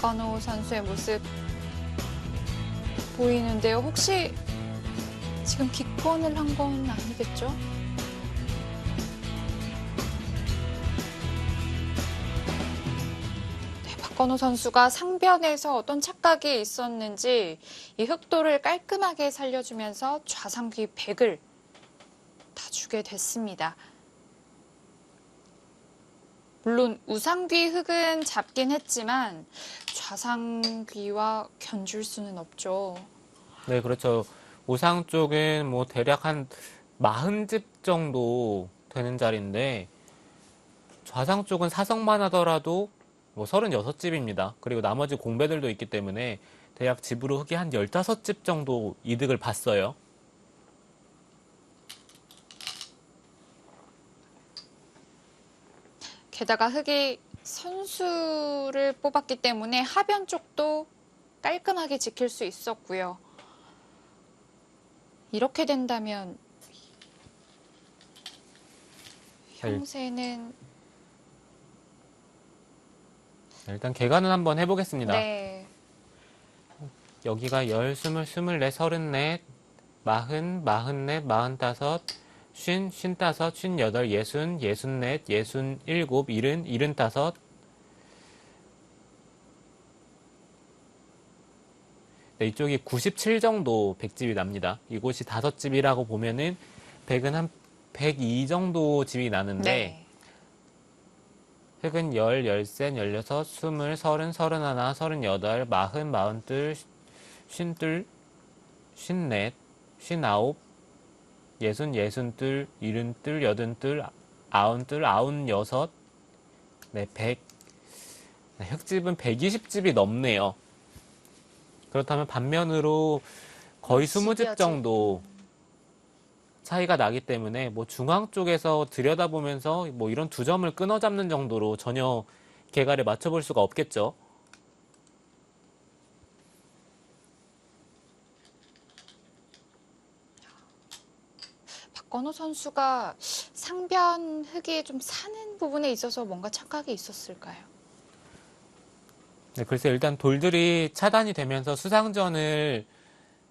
박건우 선수의 모습 보이는데요. 혹시 지금 기권을 한 건 아니겠죠? 네, 박건우 선수가 상변에서 어떤 착각이 있었는지 이 흑도를 깔끔하게 살려주면서 좌상귀 100을 다 주게 됐습니다. 물론 우상귀 흑은 잡긴 했지만 좌상귀와 견줄 수는 없죠. 네, 그렇죠. 우상 쪽은 뭐 대략 한 40집 정도 되는 자리인데 좌상 쪽은 사성만 하더라도 뭐 36집입니다. 그리고 나머지 공배들도 있기 때문에 대략 집으로 흑이 한 15집 정도 이득을 봤어요. 게다가 흑이 선수를 뽑았기 때문에 하변 쪽도 깔끔하게 지킬 수 있었고요. 이렇게 된다면 형세는 일단 계산은 한번 해보겠습니다. 네. 여기가 10, 20, 24, 34, 40, 44, 45, 50, 55, 58, 60, 64, 67, 70, 75. 네, 이쪽이 97 정도 100집이 납니다. 이곳이 5집이라고 보면은 100은 한 102 정도 집이 나는데 네. 흑은 10, 13, 16, 20, 30, 31, 38, 40, 42, 52, 54, 59, 60, 62, 72, 82, 92, 96, 네, 100. 네, 흑집은 120집이 넘네요. 그렇다면 반면으로 거의 20집 정도 차이가 나기 때문에 뭐 중앙 쪽에서 들여다보면서 뭐 이런 두 점을 끊어 잡는 정도로 전혀 개가를 맞춰볼 수가 없겠죠. 박건우 선수가 상변 흑이 좀 사는 부분에 있어서 뭔가 착각이 있었을까요? 네, 글쎄 일단 돌들이 차단이 되면서 수상전을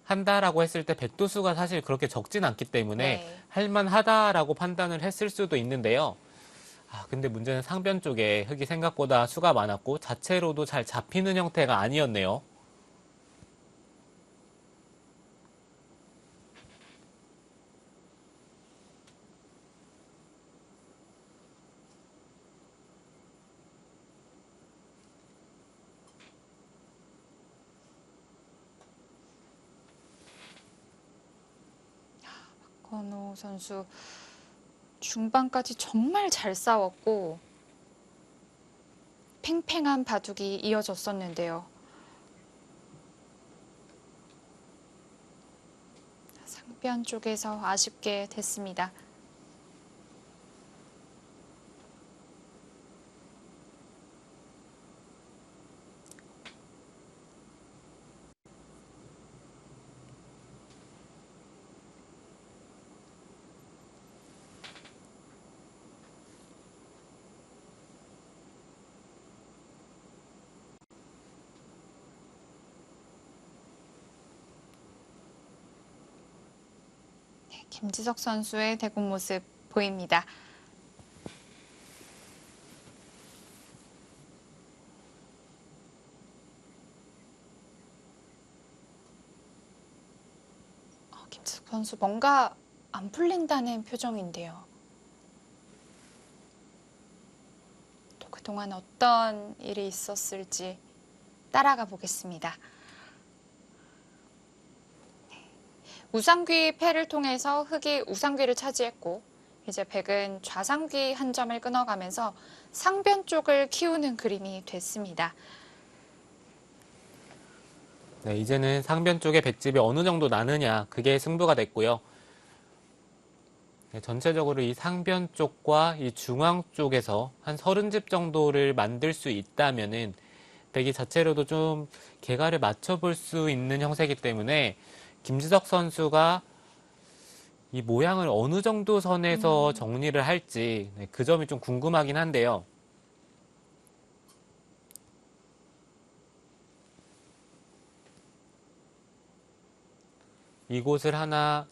한다라고 했을 때 백도수가 사실 그렇게 적진 않기 때문에 네. 할만하다라고 판단을 했을 수도 있는데요. 근데 문제는 상변 쪽에 흑이 생각보다 수가 많았고 자체로도 잘 잡히는 형태가 아니었네요. 박건우 선수 중반까지 정말 잘 싸웠고 팽팽한 바둑이 이어졌었는데요. 상변 쪽에서 아쉽게 됐습니다. 김지석 선수의 대국 모습 보입니다. 김지석 선수 뭔가 안 풀린다는 표정인데요. 또 그동안 어떤 일이 있었을지 따라가 보겠습니다. 우상귀 패를 통해서 흑이 우상귀를 차지했고 이제 백은 좌상귀 한 점을 끊어가면서 상변 쪽을 키우는 그림이 됐습니다. 네, 이제는 상변 쪽에 백집이 어느 정도 나느냐 그게 승부가 됐고요. 네, 전체적으로 이 상변 쪽과 이 중앙 쪽에서 한 30집 정도를 만들 수 있다면은 백이 자체로도 좀 개가를 맞춰볼 수 있는 형세이기 때문에 김지석 선수가 이 모양을 어느 정도 선에서 정리를 할지 네, 그 점이 좀 궁금하긴 한데요. 이곳을 하나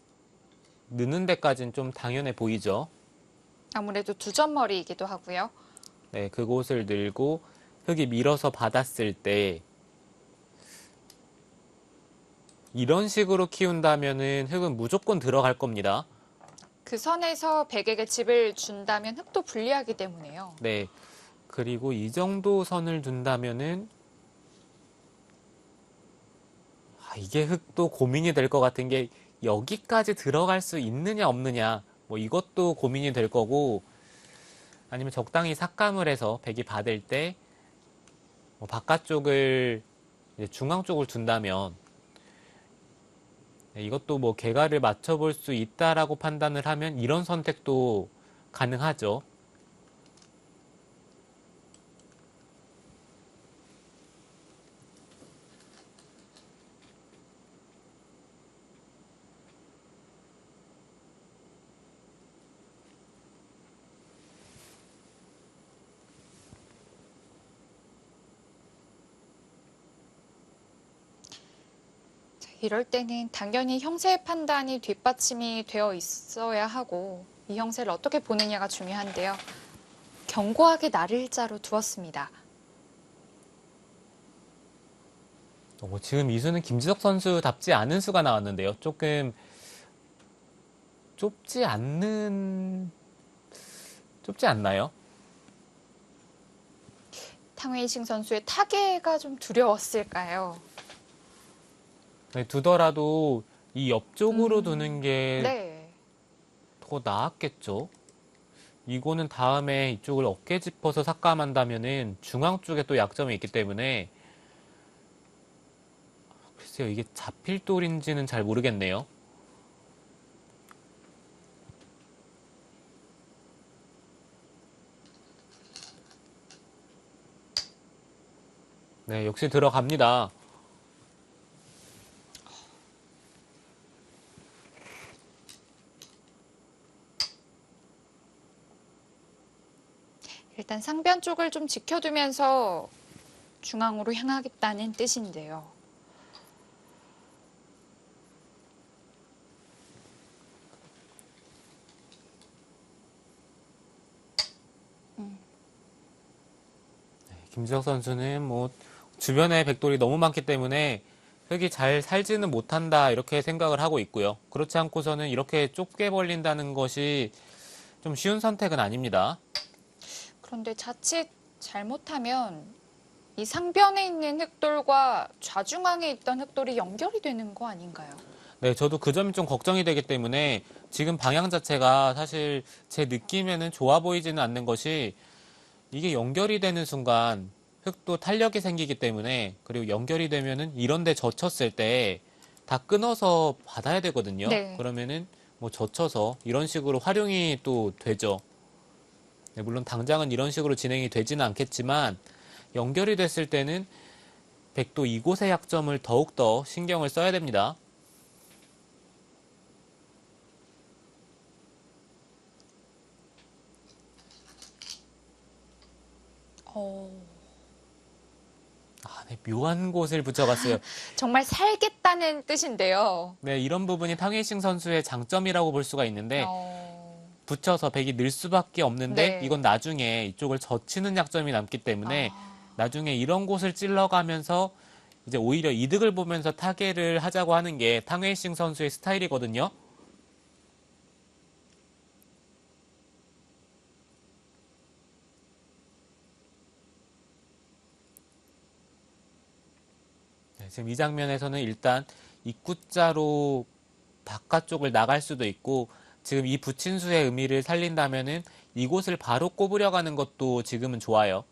넣는 데까지는 좀 당연해 보이죠. 아무래도 두 점머리이기도 하고요. 네, 그곳을 늘고 흙이 밀어서 받았을 때 이런 식으로 키운다면은 흙은 무조건 들어갈 겁니다. 그 선에서 백에게 집을 준다면 흙도 불리하기 때문에요. 네. 그리고 이 정도 선을 둔다면은 이게 흙도 고민이 될 것 같은 게 여기까지 들어갈 수 있느냐 없느냐 뭐 이것도 고민이 될 거고 아니면 적당히 삭감을 해서 백이 받을 때 뭐 바깥쪽을 이제 중앙 쪽을 둔다면 이것도 뭐 개가를 맞춰볼 수 있다라고 판단을 하면 이런 선택도 가능하죠. 이럴 때는 당연히 형세 판단이 뒷받침이 되어 있어야 하고 이 형세를 어떻게 보느냐가 중요한데요. 견고하게 날일자로 두었습니다. 지금 이 수는 김지석 선수답지 않은 수가 나왔는데요. 조금 좁지 않나요? 탕웨이싱 선수의 타계가 좀 두려웠을까요? 네, 두더라도 이 옆쪽으로 두는 게 네. 더 나았겠죠. 이거는 다음에 이쪽을 어깨 짚어서 삭감한다면은 중앙 쪽에 또 약점이 있기 때문에 글쎄요, 이게 잡힐 돌인지는 잘 모르겠네요. 네, 역시 들어갑니다. 일단 상변 쪽을 좀 지켜두면서 중앙으로 향하겠다는 뜻인데요. 김지석 선수는 뭐 주변에 백돌이 너무 많기 때문에 흙이 잘 살지는 못한다 이렇게 생각을 하고 있고요. 그렇지 않고서는 이렇게 좁게 벌린다는 것이 좀 쉬운 선택은 아닙니다. 그런데 자칫 잘못하면 이 상변에 있는 흑돌과 좌중앙에 있던 흑돌이 연결이 되는 거 아닌가요? 네, 저도 그 점이 좀 걱정이 되기 때문에 지금 방향 자체가 사실 제 느낌에는 좋아 보이지는 않는 것이 이게 연결이 되는 순간 흙도 탄력이 생기기 때문에 그리고 연결이 되면은 이런 데 젖혔을 때 다 끊어서 받아야 되거든요. 네. 그러면은 뭐 젖혀서 이런 식으로 활용이 또 되죠. 네, 물론 당장은 이런 식으로 진행이 되지는 않겠지만 연결이 됐을 때는 백도 이곳의 약점을 더욱더 신경을 써야 됩니다. 어, 네, 묘한 곳을 붙여봤어요. 정말 살겠다는 뜻인데요. 네, 이런 부분이 탕웨이싱 선수의 장점이라고 볼 수가 있는데 어, 붙여서 백이 늘 수밖에 없는데 네. 이건 나중에 이쪽을 젖히는 약점이 남기 때문에 나중에 이런 곳을 찔러가면서 이제 오히려 이득을 보면서 타계를 하자고 하는 게 탕웨이싱 선수의 스타일이거든요. 네, 지금 이 장면에서는 일단 입구자로 바깥쪽을 나갈 수도 있고 지금 이 붙인 수의 의미를 살린다면은 이곳을 바로 꼽으려 가는 것도 지금은 좋아요.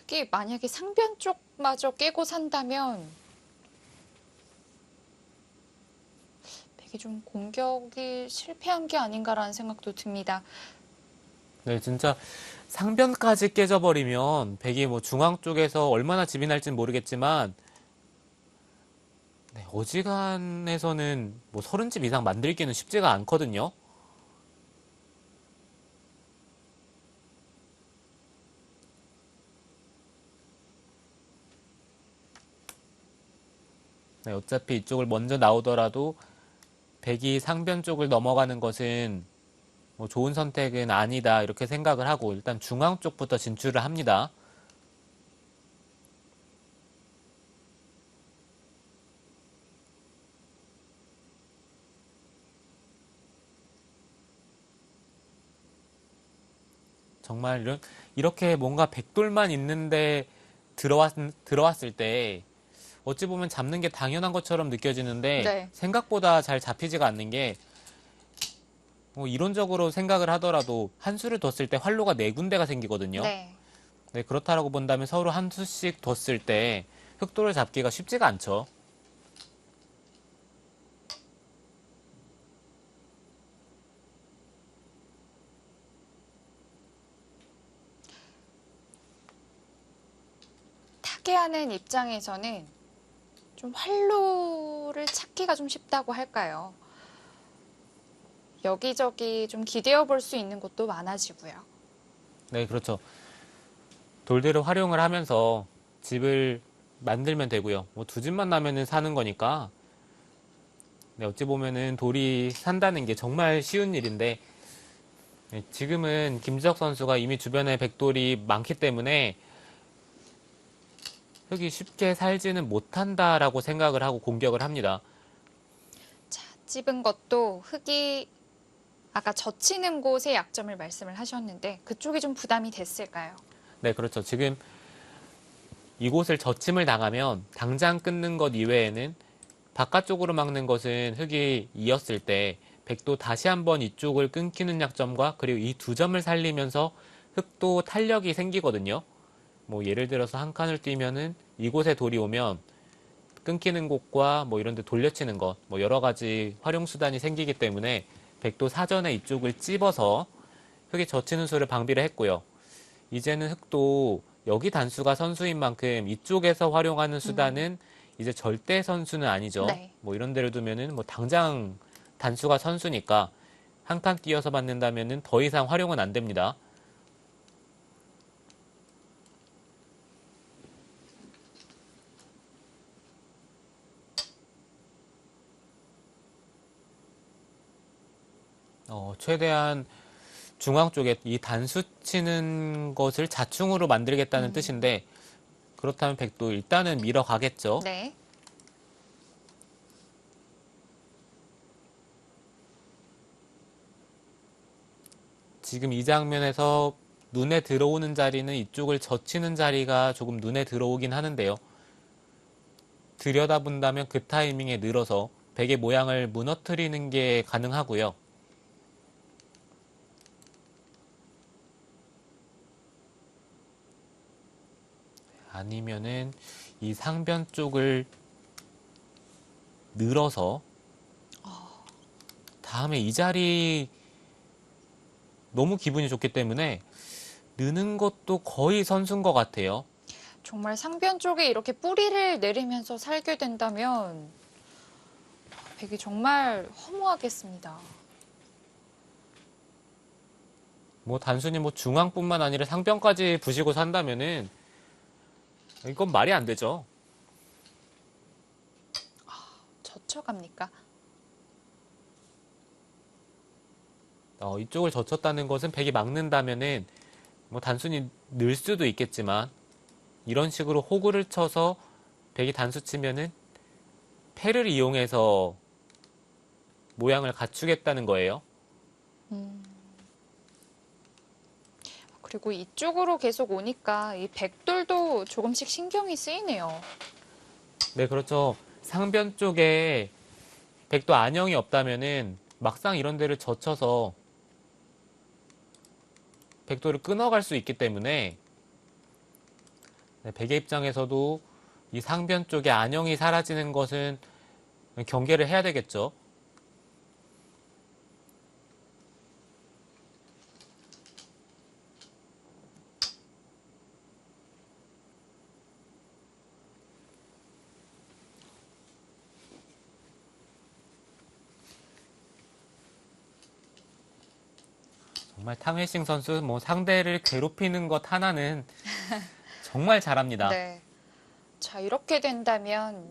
흙이 만약에 상변 쪽마저 깨고 산다면 백이 좀 공격이 실패한 게 아닌가라는 생각도 듭니다. 네, 진짜 상변까지 깨져버리면 백이 뭐 중앙 쪽에서 얼마나 집이 날지는 모르겠지만 네, 어지간해서는 뭐 30집 이상 만들기는 쉽지가 않거든요. 네, 어차피 이쪽을 먼저 나오더라도 백이 상변 쪽을 넘어가는 것은 뭐 좋은 선택은 아니다 이렇게 생각을 하고 일단 중앙 쪽부터 진출을 합니다. 정말 이렇게 뭔가 백돌만 있는데 들어왔을 때 어찌 보면 잡는 게 당연한 것처럼 느껴지는데 네. 생각보다 잘 잡히지가 않는 게 이론적으로 생각을 하더라도 한 수를 뒀을 때 활로가 네 군데가 생기거든요. 네. 네, 그렇다라고 본다면 서로 한 수씩 뒀을 때 흑돌을 잡기가 쉽지가 않죠. 타개하는 입장에서는 좀 활로를 찾기가 좀 쉽다고 할까요? 여기저기 좀 기대어 볼 수 있는 곳도 많아지고요. 네, 그렇죠. 돌들을 활용을 하면서 집을 만들면 되고요. 뭐 두 집만 나면은 사는 거니까. 네, 어찌 보면은 돌이 산다는 게 정말 쉬운 일인데 네, 지금은 김지석 선수가 이미 주변에 백돌이 많기 때문에 흙이 쉽게 살지는 못한다라고 생각을 하고 공격을 합니다. 자, 찝은 것도 흙이 아까 젖히는 곳의 약점을 말씀을 하셨는데 그쪽이 좀 부담이 됐을까요? 네, 그렇죠. 지금 이곳을 젖힘을 당하면 당장 끊는 것 이외에는 바깥쪽으로 막는 것은 흙이 이었을 때 백도 다시 한번 이쪽을 끊기는 약점과 그리고 이 두 점을 살리면서 흙도 탄력이 생기거든요. 뭐 예를 들어서 한 칸을 뛰면은 이곳에 돌이 오면 끊기는 곳과 뭐 이런 데 돌려치는 것, 뭐 여러 가지 활용 수단이 생기기 때문에 백도 사전에 이쪽을 찝어서 흙이 젖히는 수를 방비를 했고요. 이제는 흙도 여기 단수가 선수인 만큼 이쪽에서 활용하는 수단은 이제 절대 선수는 아니죠. 네. 뭐 이런 데를 두면은 뭐 당장 단수가 선수니까 한 칸 띄어서 받는다면은 더 이상 활용은 안 됩니다. 최대한 중앙 쪽에 이 단수 치는 것을 자충으로 만들겠다는 뜻인데 그렇다면 백도 일단은 밀어가겠죠. 네. 지금 이 장면에서 눈에 들어오는 자리는 이쪽을 젖히는 자리가 조금 눈에 들어오긴 하는데요. 들여다본다면 그 타이밍에 늘어서 백의 모양을 무너뜨리는 게 가능하고요. 아니면은 이 상변 쪽을 늘어서 다음에 이 자리 너무 기분이 좋기 때문에 느는 것도 거의 선수인 것 같아요. 정말 상변 쪽에 이렇게 뿌리를 내리면서 살게 된다면 백이 정말 허무하겠습니다. 뭐 단순히 뭐 중앙뿐만 아니라 상변까지 부시고 산다면은 이건 말이 안 되죠. 젖혀갑니까? 이쪽을 젖혔다는 것은 백이 막는다면은 뭐 단순히 늘 수도 있겠지만 이런 식으로 호구를 쳐서 백이 단수 치면은 패를 이용해서 모양을 갖추겠다는 거예요. 그리고 이쪽으로 계속 오니까 이 백돌도 조금씩 신경이 쓰이네요. 네, 그렇죠. 상변 쪽에 백도 안형이 없다면은 막상 이런 데를 젖혀서 백도를 끊어갈 수 있기 때문에 네, 백의 입장에서도 이 상변 쪽에 안형이 사라지는 것은 경계를 해야 되겠죠. 정말 탕웨이싱 선수 뭐 상대를 괴롭히는 것 하나는 정말 잘합니다. 네. 자, 이렇게 된다면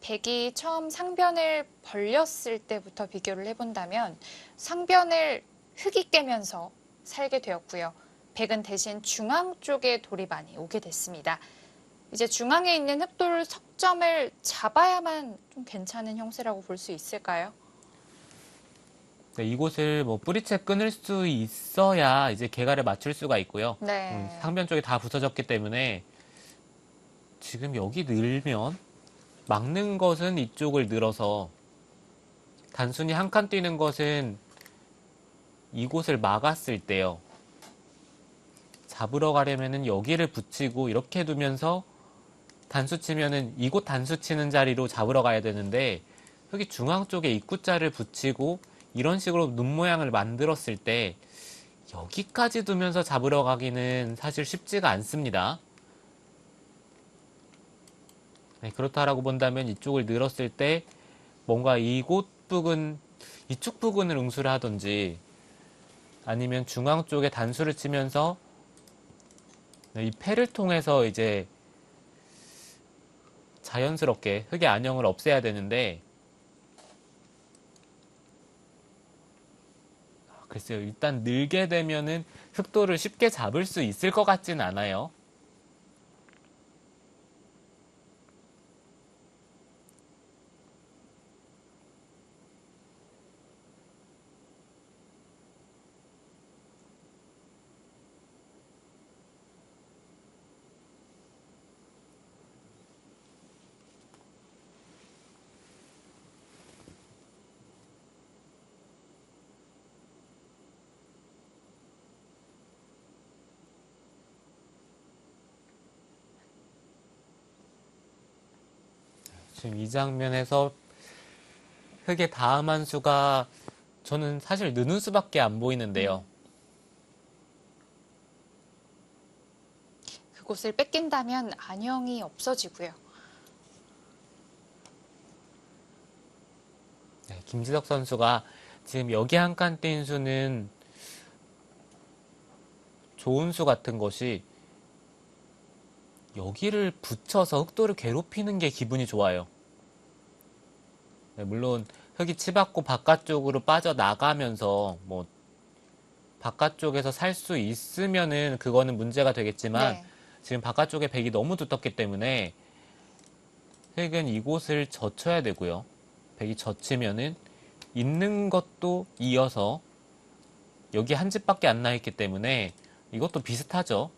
백이 처음 상변을 벌렸을 때부터 비교를 해본다면 상변을 흙이 깨면서 살게 되었고요. 백은 대신 중앙 쪽에 돌이 많이 오게 됐습니다. 이제 중앙에 있는 흑돌 석점을 잡아야만 좀 괜찮은 형세라고 볼 수 있을까요? 네, 이곳을 뭐 뿌리채 끊을 수 있어야 이제 개가를 맞출 수가 있고요. 네. 상변 쪽이 다 부서졌기 때문에 지금 여기 늘면 막는 것은 이쪽을 늘어서 단순히 한 칸 뛰는 것은 이곳을 막았을 때요. 잡으러 가려면은 여기를 붙이고 이렇게 두면서 단수 치면은 이곳 단수 치는 자리로 잡으러 가야 되는데 여기 중앙 쪽에 입구자를 붙이고 이런 식으로 눈 모양을 만들었을 때 여기까지 두면서 잡으러 가기는 사실 쉽지가 않습니다. 네, 그렇다라고 본다면 이쪽을 늘었을 때 뭔가 이곳 부근, 이쪽 부근을 응수를 하든지 아니면 중앙 쪽에 단수를 치면서 이 패를 통해서 이제 자연스럽게 흙의 안형을 없애야 되는데 글쎄요. 일단 늘게 되면은 흑돌을 쉽게 잡을 수 있을 것 같지는 않아요. 지금 이 장면에서 흑의 다음 한 수가 저는 사실 느는 수밖에 안 보이는데요. 그곳을 뺏긴다면 안형이 없어지고요. 네, 김지석 선수가 지금 여기 한 칸 뛴 수는 좋은 수 같은 것이 여기를 붙여서 흑돌을 괴롭히는 게 기분이 좋아요. 네, 물론 흙이 치받고 바깥쪽으로 빠져나가면서 뭐 바깥쪽에서 살 수 있으면은 그거는 문제가 되겠지만 네. 지금 바깥쪽에 백이 너무 두텁기 때문에 흙은 이곳을 젖혀야 되고요. 백이 젖히면은 있는 것도 이어서 여기 한 집밖에 안 나있기 때문에 이것도 비슷하죠.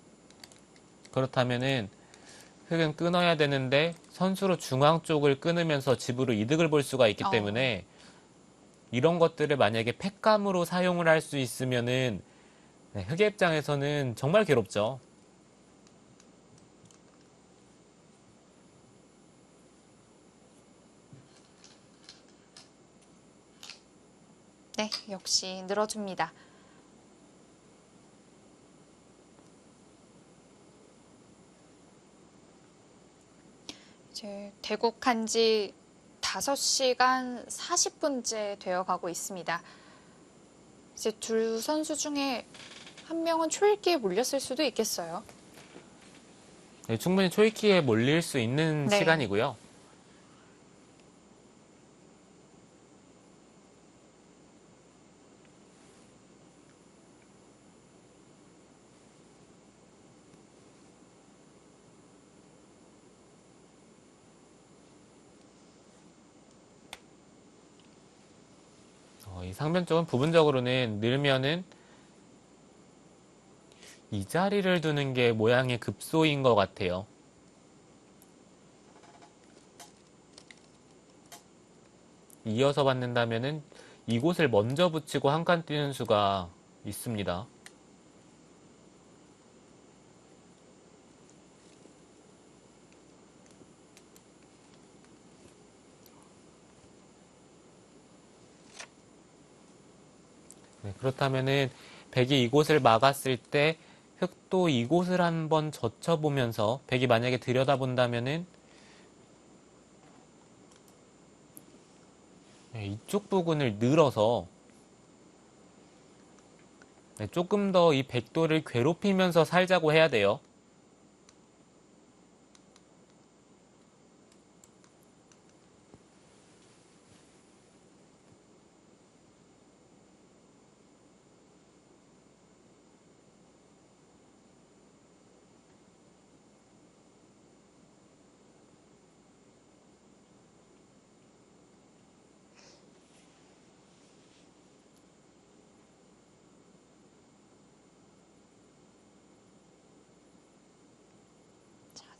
그렇다면은 흙은 끊어야 되는데 선수로 중앙 쪽을 끊으면서 집으로 이득을 볼 수가 있기 때문에 이런 것들을 만약에 팩감으로 사용을 할 수 있으면은 네, 흑의 입장에서는 정말 괴롭죠. 네, 역시 늘어줍니다. 이제 대국한 지 5시간 40분째 되어 가고 있습니다. 이제 두 선수 중에 한 명은 초읽기에 몰렸을 수도 있겠어요. 네, 충분히 초이키에 몰릴 수 있는 네. 시간이고요. 이 상변 쪽은 부분적으로는 늘면은 이 자리를 두는 게 모양의 급소인 것 같아요. 이어서 받는다면은 이곳을 먼저 붙이고 한 칸 뛰는 수가 있습니다. 네, 그렇다면은 백이 이곳을 막았을 때 흑도 이곳을 한번 젖혀보면서 백이 만약에 들여다본다면은 네, 이쪽 부분을 늘어서 네, 조금 더 이 백도를 괴롭히면서 살자고 해야 돼요.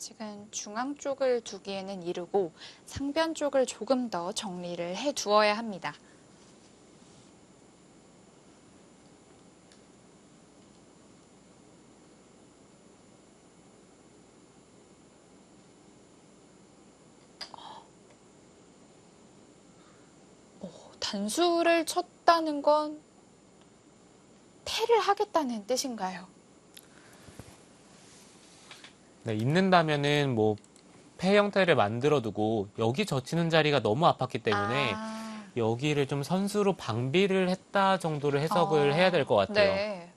아직은 중앙 쪽을 두기에는 이르고 상변 쪽을 조금 더 정리를 해 두어야 합니다. 단수를 쳤다는 건 패를 하겠다는 뜻인가요? 네, 있는다면은 뭐 패 형태를 만들어 두고 여기 젖히는 자리가 너무 아팠기 때문에 아, 여기를 좀 선수로 방비를 했다 정도로 해석을 해야 될 것 같아요. 네.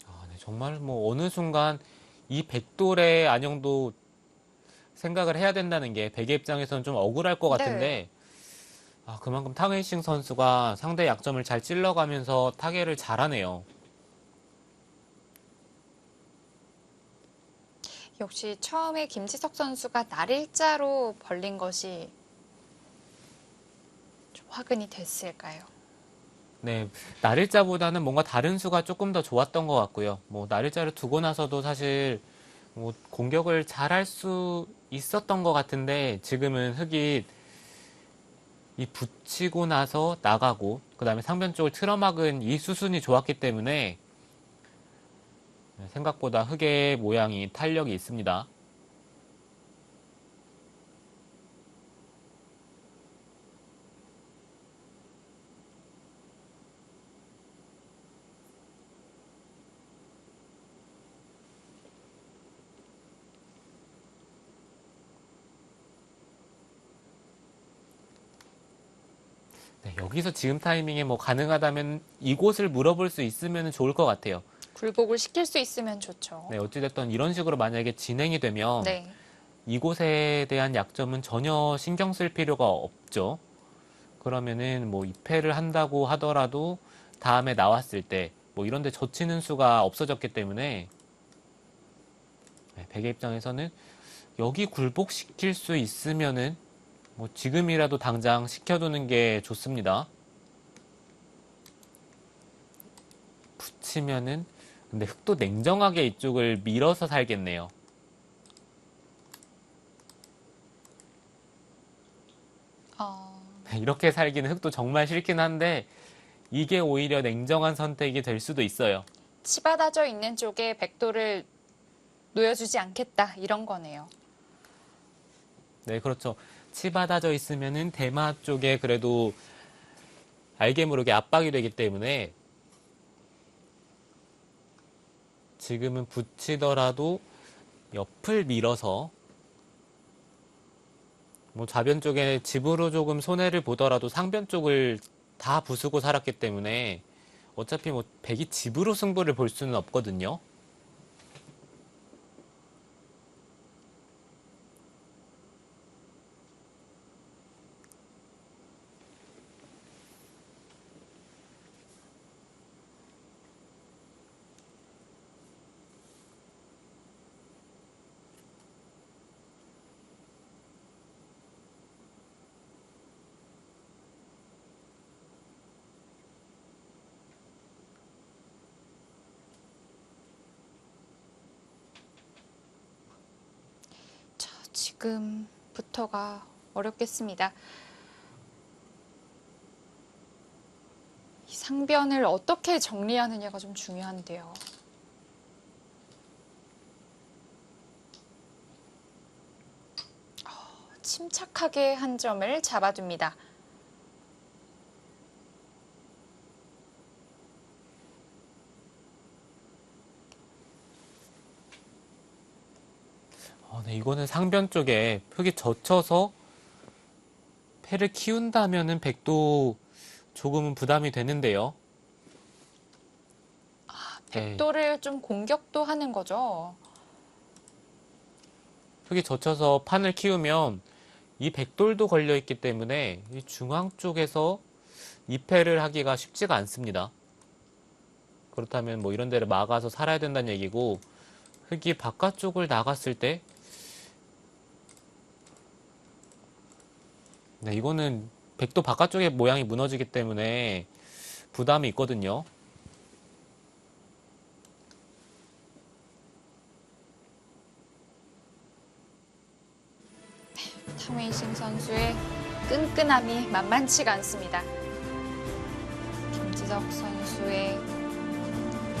아, 네, 정말 뭐 어느 순간 이 백돌의 안형도 생각을 해야 된다는 게 백의 입장에서는 좀 억울할 것 네. 같은데 그만큼 탕웨이싱 선수가 상대 약점을 잘 찔러가면서 타개를 잘하네요. 역시 처음에 김지석 선수가 날일자로 벌린 것이 좀 화근이 됐을까요? 네, 날일자보다는 뭔가 다른 수가 조금 더 좋았던 것 같고요. 뭐 날일자를 두고 나서도 사실 뭐 공격을 잘 할 수 있었던 것 같은데 지금은 흑이 이 붙이고 나서 나가고 그다음에 상변 쪽을 틀어막은 이 수순이 좋았기 때문에 생각보다 흑의 모양이 탄력이 있습니다. 네, 여기서 지금 타이밍에 뭐 가능하다면 이곳을 물어볼 수 있으면 좋을 것 같아요. 굴복을 시킬 수 있으면 좋죠. 네, 어찌됐든 이런 식으로 만약에 진행이 되면 네. 이곳에 대한 약점은 전혀 신경 쓸 필요가 없죠. 그러면은 뭐 2패를 한다고 하더라도 다음에 나왔을 때 뭐 이런 데 젖히는 수가 없어졌기 때문에 백의 입장에서는 여기 굴복시킬 수 있으면은 뭐 지금이라도 당장 시켜두는 게 좋습니다. 붙이면은 근데 흑도 냉정하게 이쪽을 밀어서 살겠네요. 어, 이렇게 살기는 흑도 정말 싫긴 한데 이게 오히려 냉정한 선택이 될 수도 있어요. 치받아져 있는 쪽에 백도를 놓여주지 않겠다 이런 거네요. 네, 그렇죠. 치받아져 있으면은 대마 쪽에 그래도 알게 모르게 압박이 되기 때문에 지금은 붙이더라도 옆을 밀어서 뭐 좌변 쪽에 집으로 조금 손해를 보더라도 상변 쪽을 다 부수고 살았기 때문에 어차피 뭐 백이 집으로 승부를 볼 수는 없거든요. 자, 지금부터가 어렵겠습니다. 이 상변을 어떻게 정리하느냐가 좀 중요한데요. 침착하게 한 점을 잡아둡니다. 네, 이거는 상변 쪽에 흙이 젖혀서 패를 키운다면은 백도 조금은 부담이 되는데요. 네, 백도를 좀 공격도 하는 거죠. 흙이 젖혀서 판을 키우면 이 백돌도 걸려 있기 때문에 이 중앙 쪽에서 2패를 하기가 쉽지가 않습니다. 그렇다면 뭐 이런 데를 막아서 살아야 된다는 얘기고, 흙이 바깥쪽을 나갔을 때, 네, 이거는 백도 바깥쪽의 모양이 무너지기 때문에 부담이 있거든요. 탕웨이싱 선수의 끈끈함이 만만치가 않습니다. 김지석 선수의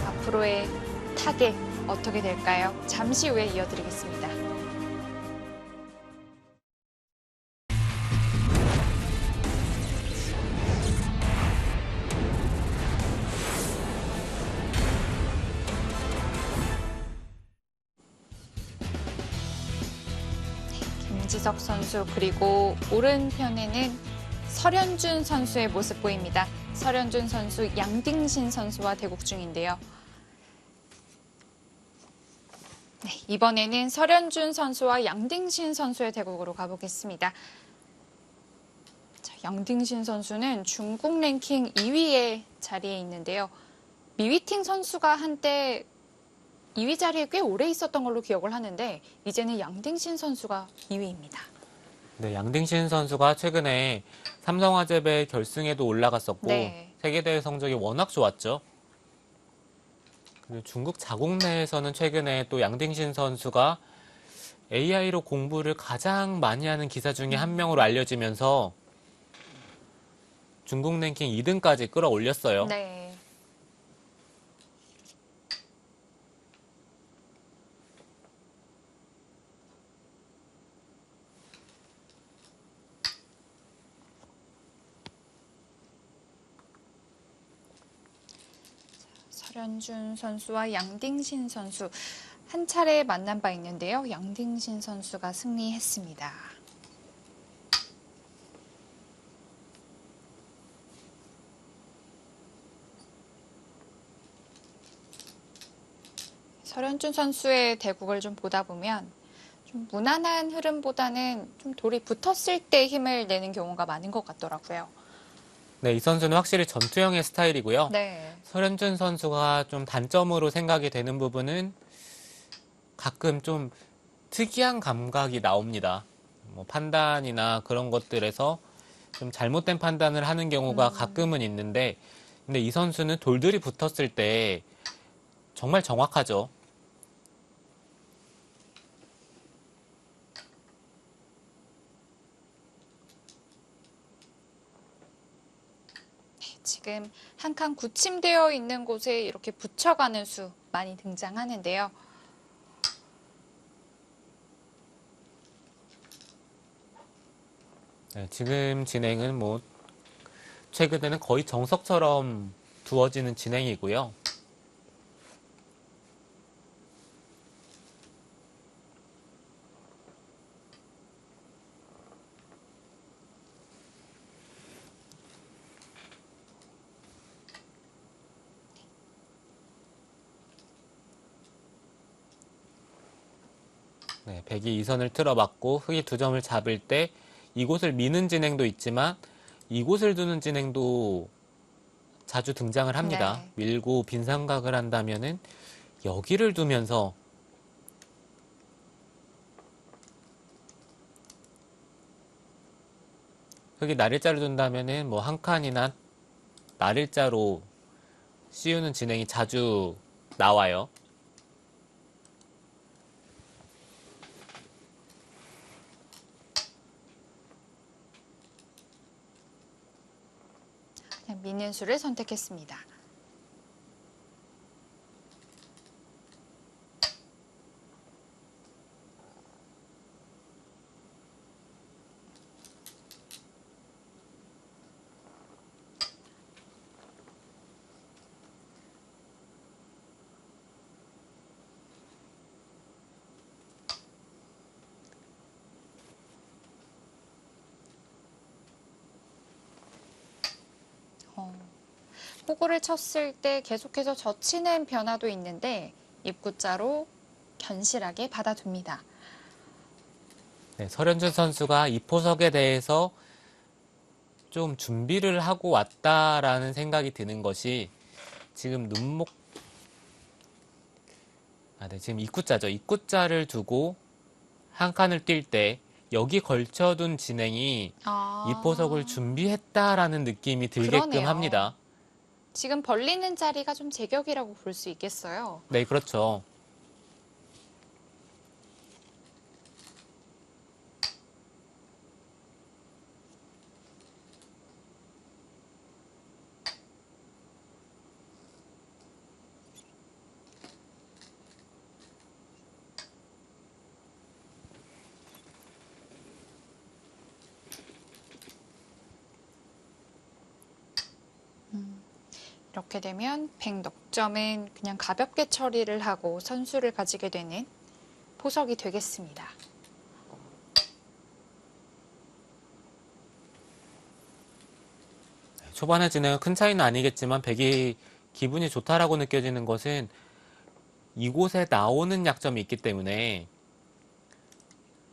앞으로의 타겟 어떻게 될까요? 잠시 후에 이어드리겠습니다. 김지석 선수 그리고 오른편에는 설현준 선수의 모습 보입니다. 설현준 선수, 양딩신 선수와 대국 중인데요. 네, 이번에는 설현준 선수와 양딩신 선수의 대국으로 가보겠습니다. 자, 양딩신 선수는 중국 랭킹 2위의 자리에 있는데요. 미위팅 선수가 한때 2위 자리에 꽤 오래 있었던 걸로 기억을 하는데 이제는 양딩신 선수가 2위입니다. 네, 양딩신 선수가 최근에 삼성화재배 결승에도 올라갔었고, 네. 세계대회 성적이 워낙 좋았죠. 그리고 중국 자국 내에서는 최근에 또 양딩신 선수가 AI로 공부를 가장 많이 하는 기사 중에 한 명으로 알려지면서 중국 랭킹 2등까지 끌어올렸어요. 네. 설현준 선수와 양딩신 선수 한 차례 만난 바 있는데요. 양딩신 선수가 승리했습니다. 설현준 선수의 대국을 좀 보다 보면 좀 무난한 흐름보다는 좀 돌이 붙었을 때 힘을 내는 경우가 많은 것 같더라고요. 네, 이 선수는 확실히 전투형의 스타일이고요. 네. 설현준 선수가 좀 단점으로 생각이 되는 부분은 가끔 좀 특이한 감각이 나옵니다. 뭐 판단이나 그런 것들에서 좀 잘못된 판단을 하는 경우가 가끔은 있는데, 근데 이 선수는 돌들이 붙었을 때 정말 정확하죠. 지금 한 칸 굳힘되어 있는 곳에 이렇게 붙여가는 수 많이 등장하는데요. 네, 지금 진행은 뭐 최근에는 거의 정석처럼 두어지는 진행이고요. 네, 백이 2선을 틀어봤고 흑이 2점을 잡을 때 이곳을 미는 진행도 있지만 이곳을 두는 진행도 자주 등장을 합니다. 네. 밀고 빈삼각을 한다면은 여기를 두면서 흑이 날일자를 둔다면은 뭐 한 칸이나 날일자로 씌우는 진행이 자주 나와요. 그냥 미는 수를 선택했습니다. 호구를 쳤을 때 계속해서 젖히는 변화도 있는데 입구자로 견실하게 받아둡니다. 네, 설현준 선수가 이 포석에 대해서 좀 준비를 하고 왔다라는 생각이 드는 것이 지금 지금 입구자죠. 입구자를 두고 한 칸을 뛸 때 여기 걸쳐둔 진행이 이 포석을 아, 준비했다라는 느낌이 들게끔 그러네요. 합니다. 지금 벌리는 자리가 좀 제격이라고 볼 수 있겠어요. 네, 그렇죠. 이렇게 되면 100 넉점은 그냥 가볍게 처리를 하고 선수를 가지게 되는 포석이 되겠습니다. 초반에 진행은 큰 차이는 아니겠지만 백이 기분이 좋다라고 느껴지는 것은 이곳에 나오는 약점이 있기 때문에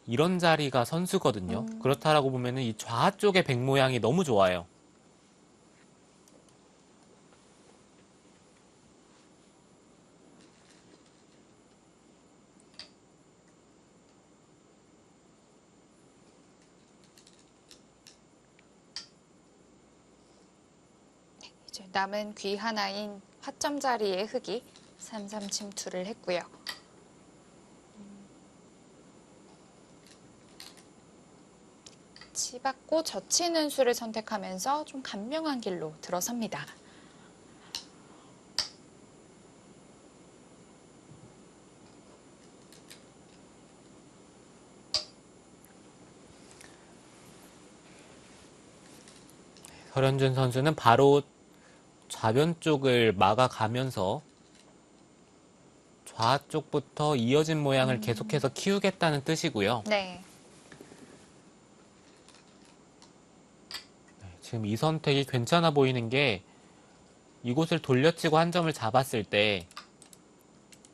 이런 자리가 선수거든요. 그렇다라고 보면은 이 좌 쪽의 백 모양이 너무 좋아요. 이제 남은 귀 하나인 화점 자리에 흑이 3-3 침투를 했고요. 치받고 젖히는 수를 선택하면서 좀 간명한 길로 들어섭니다. 설현준 선수는 바로 좌변 쪽을 막아가면서 좌쪽부터 이어진 모양을 계속해서 키우겠다는 뜻이고요. 네. 지금 이 선택이 괜찮아 보이는 게 이곳을 돌려치고 한 점을 잡았을 때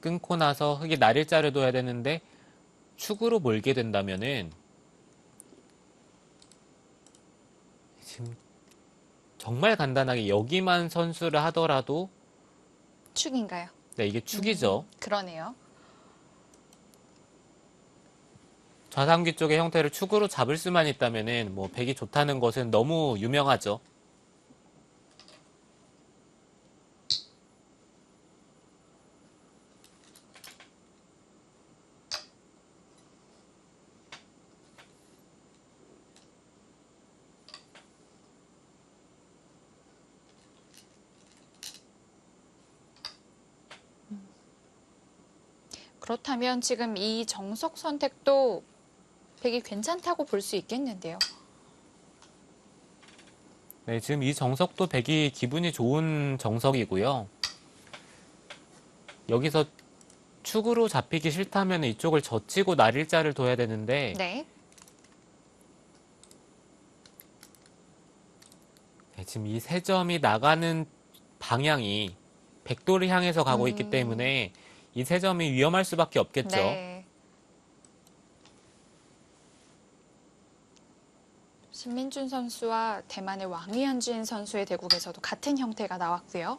끊고 나서 흑이 날일자를 둬야 되는데 축으로 몰게 된다면은 지금 정말 간단하게 여기만 선수를 하더라도 축인가요? 네, 이게 축이죠. 그러네요. 좌상귀 쪽의 형태를 축으로 잡을 수만 있다면은 뭐 백이 좋다는 것은 너무 유명하죠. 그렇다면 지금 이 정석 선택도 되게 괜찮다고 볼 수 있겠는데요. 네, 지금 이 정석도 백이 기분이 좋은 정석이고요. 여기서 축으로 잡히기 싫다면 이쪽을 젖히고 날일자를 둬야 되는데 네. 네, 지금 이 세 점이 나가는 방향이 백도를 향해서 가고 있기 때문에 이 세 점이 위험할 수밖에 없겠죠. 네. 신민준 선수와 대만의 왕위현진 선수의 대국에서도 같은 형태가 나왔고요.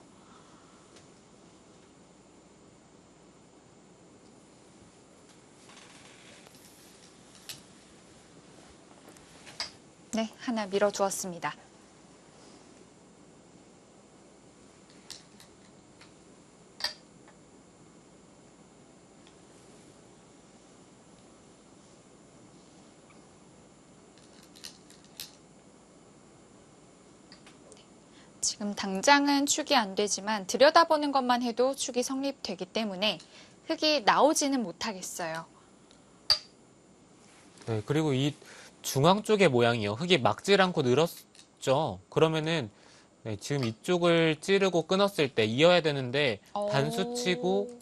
네, 하나 밀어두었습니다. 지금 당장은 축이 안 되지만 들여다보는 것만 해도 축이 성립되기 때문에 흑이 나오지는 못하겠어요. 네, 그리고 이 중앙 쪽의 모양이요. 흙이 막질 않고 늘었죠. 그러면은 네, 지금 이쪽을 찌르고 끊었을 때 이어야 되는데 오. 단수치고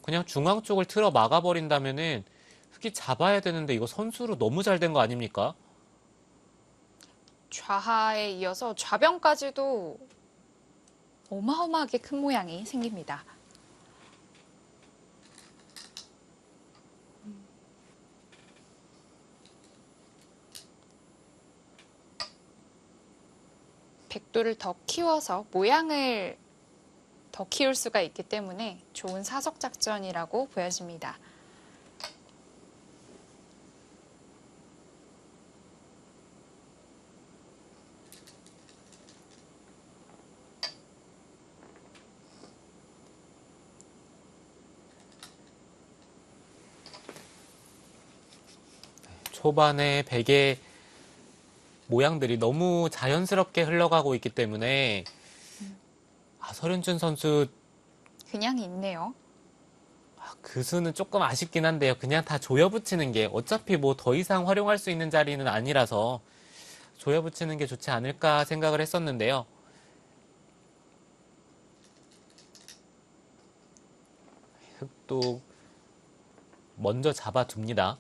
그냥 중앙 쪽을 틀어 막아버린다면은 흙이 잡아야 되는데 이거 선수로 너무 잘 된 거 아닙니까? 좌하에 이어서 좌변까지도 어마어마하게 큰 모양이 생깁니다. 백도를 더 키워서 모양을 더 키울 수가 있기 때문에 좋은 사석 작전이라고 보여집니다. 초반에 백의 모양들이 너무 자연스럽게 흘러가고 있기 때문에 설현준 선수 그냥 있네요. 그 수는 조금 아쉽긴 한데요. 그냥 다 조여붙이는 게 어차피 뭐 더 이상 활용할 수 있는 자리는 아니라서 조여붙이는 게 좋지 않을까 생각을 했었는데요. 흑도 먼저 잡아둡니다.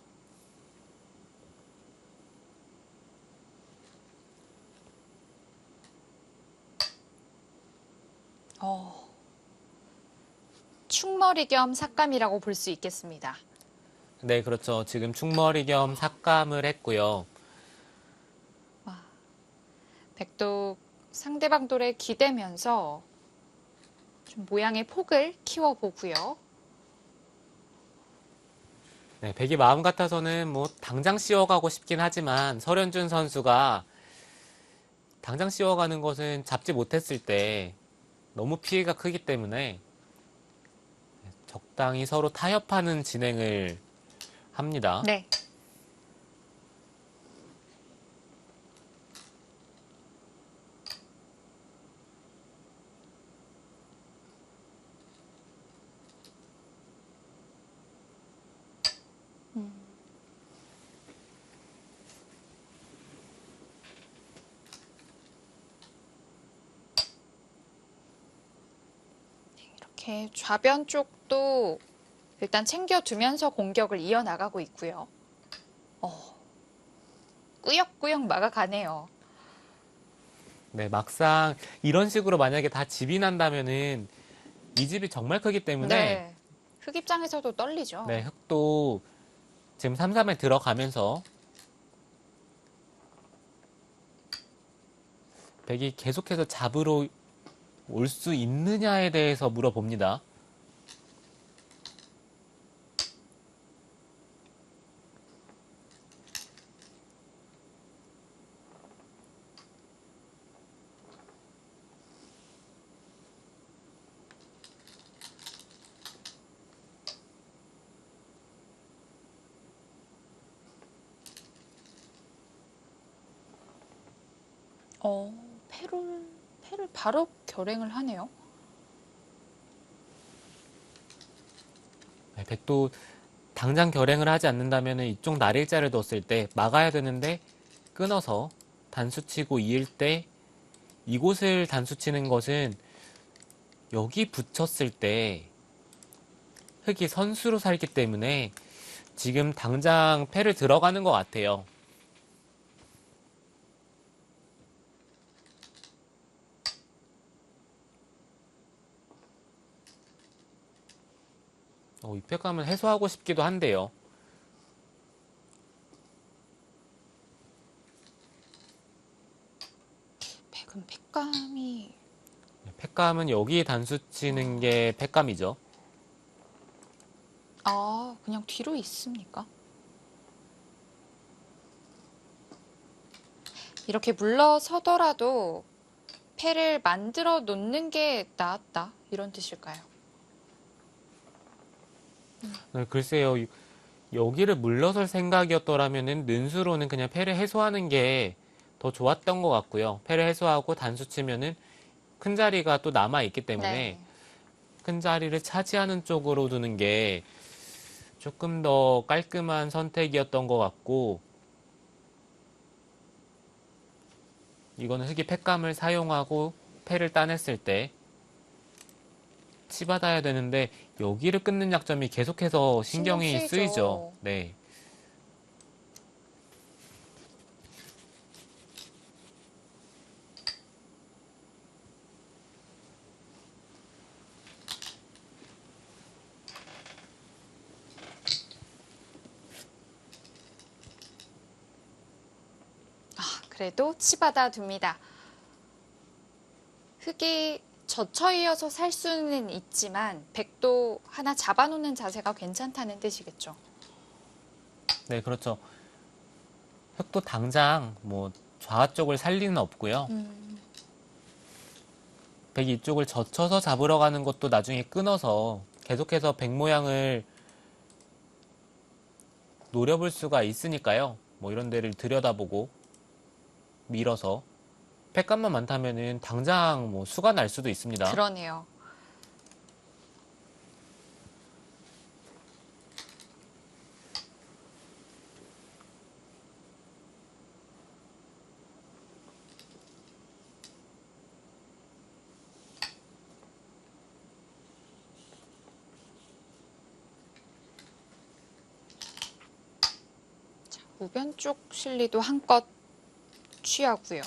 축머리 겸 삭감이라고 볼 수 있겠습니다. 네, 그렇죠. 지금 축머리 겸 삭감을 했고요. 백도 상대방 돌에 기대면서 좀 모양의 폭을 키워보고요. 네, 백이 마음 같아서는 뭐 당장 씌워가고 싶긴 하지만 설현준 선수가 당장 씌워가는 것은 잡지 못했을 때 너무 피해가 크기 때문에 적당히 서로 타협하는 진행을 합니다. 네. 이렇게 좌변 쪽도 일단 챙겨두면서 공격을 이어나가고 있고요. 꾸역꾸역 막아가네요. 네, 막상 이런 식으로 만약에 다 집이 난다면은 이 집이 정말 크기 때문에 네. 흑 입장에서도 떨리죠. 네, 흑도 지금 3-3에 들어가면서 백이 계속해서 잡으러 올 수 있느냐에 대해서 물어봅니다. 패를 바로 결행을 하네요. 네, 백도 당장 결행을 하지 않는다면 이쪽 날일자를 뒀을 때 막아야 되는데 끊어서 단수치고 이을 때 이곳을 단수치는 것은 여기 붙였을 때 흑이 선수로 살기 때문에 지금 당장 패를 들어가는 것 같아요. 이 패감을 해소하고 싶기도 한데요. 백은 패감이 패감은 여기 단수 치는 게 패감이죠. 그냥 뒤로 있습니까? 이렇게 물러서더라도 패를 만들어 놓는 게 낫다 이런 뜻일까요? 네, 글쎄요. 여기를 물러설 생각이었더라면은 는수로는 그냥 패를 해소하는 게 더 좋았던 것 같고요. 패를 해소하고 단수 치면은 큰 자리가 또 남아 있기 때문에 네. 큰 자리를 차지하는 쪽으로 두는 게 조금 더 깔끔한 선택이었던 것 같고, 이거는 흑이 패감을 사용하고 패를 따냈을 때 치받아야 되는데 여기를 끊는 약점이 계속해서 신경이 신경 쓰이죠. 쓰이죠. 네. 그래도 치받아 둡니다. 흙이 젖혀이어서 살 수는 있지만 백도 하나 잡아놓는 자세가 괜찮다는 뜻이겠죠. 네, 그렇죠. 흙도 당장 뭐 좌 쪽을 살 리는 없고요. 백이 이쪽을 젖혀서 잡으러 가는 것도 나중에 끊어서 계속해서 백 모양을 노려볼 수가 있으니까요. 뭐 이런 데를 들여다보고 밀어서 팩감만 많다면은 당장 뭐 수가 날 수도 있습니다. 그러네요. 자, 우변 쪽 실리도 한껏 취하고요.